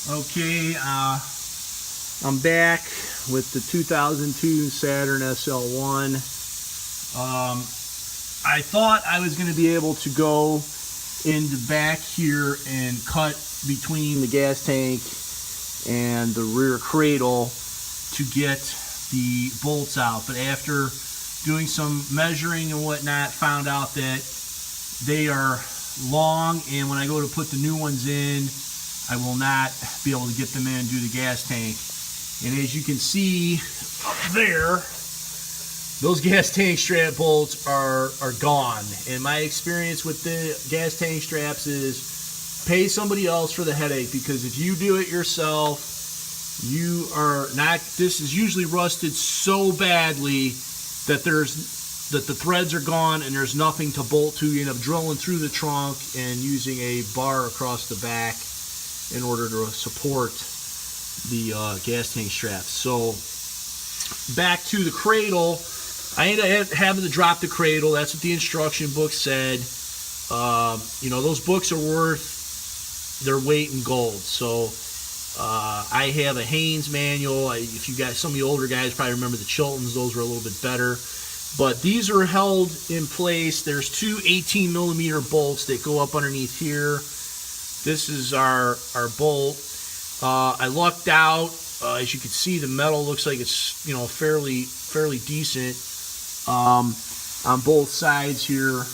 Okay, I'm back with the 2002 Saturn SL1. I thought I was going to be able to go in the back here and cut between the gas tank and the rear cradle to get the bolts out, but after doing some measuring and whatnot, found out that they are long, and when I go to put the new ones in, I will not be able to get them in due to the gas tank. And as you can see up there, those gas tank strap bolts are gone. And my experience with the gas tank straps is pay somebody else for the headache, because if you do it yourself, you are not, this is usually rusted so badly that the threads are gone and there's nothing to bolt to. You end up drilling through the trunk and using a bar across the back in order to support the gas tank straps. So back to the cradle, I ended up having to drop the cradle. That's what the instruction book said. You know, those books are worth their weight in gold. So I have a Haynes manual. If you guys, some of the older guys probably remember the Chiltons, those were a little bit better. But these are held in place. There's two 18mm bolts that go up underneath here. This is our bolt. I lucked out. As you can see, the metal looks like it's, you know, fairly decent on both sides here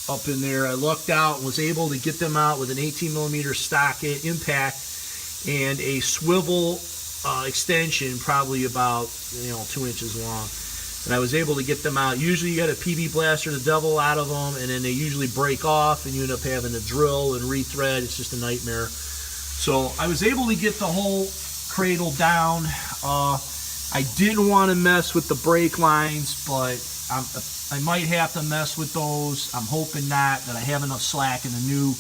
up in there. I lucked out and was able to get them out with an 18mm stock impact and a swivel extension, probably about 2 inches long. And I was able to get them out. Usually you got a PB blaster the devil out of them, and then they usually break off and you end up having to drill and rethread. It's just a nightmare. So I was able to get the whole cradle down. I didn't want to mess with the brake lines, but I might have to mess with those. I'm hoping not, that I have enough slack in the new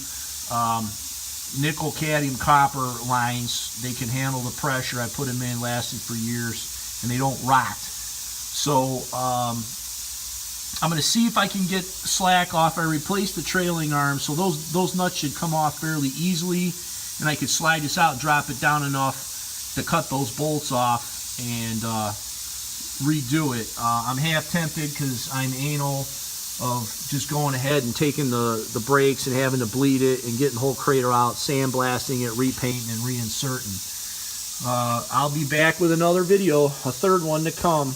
nickel cadmium copper lines. They can handle the pressure. I put them in, lasted for years, and they don't rot. So I'm going to see if I can get slack off. I replaced the trailing arm, so those nuts should come off fairly easily, and I could slide this out, drop it down enough to cut those bolts off and redo it. I'm half tempted because I'm anal of just going ahead and taking the brakes and having to bleed it and getting the whole cradle out, sandblasting it, repainting, and reinserting. I'll be back with another video, a third one to come.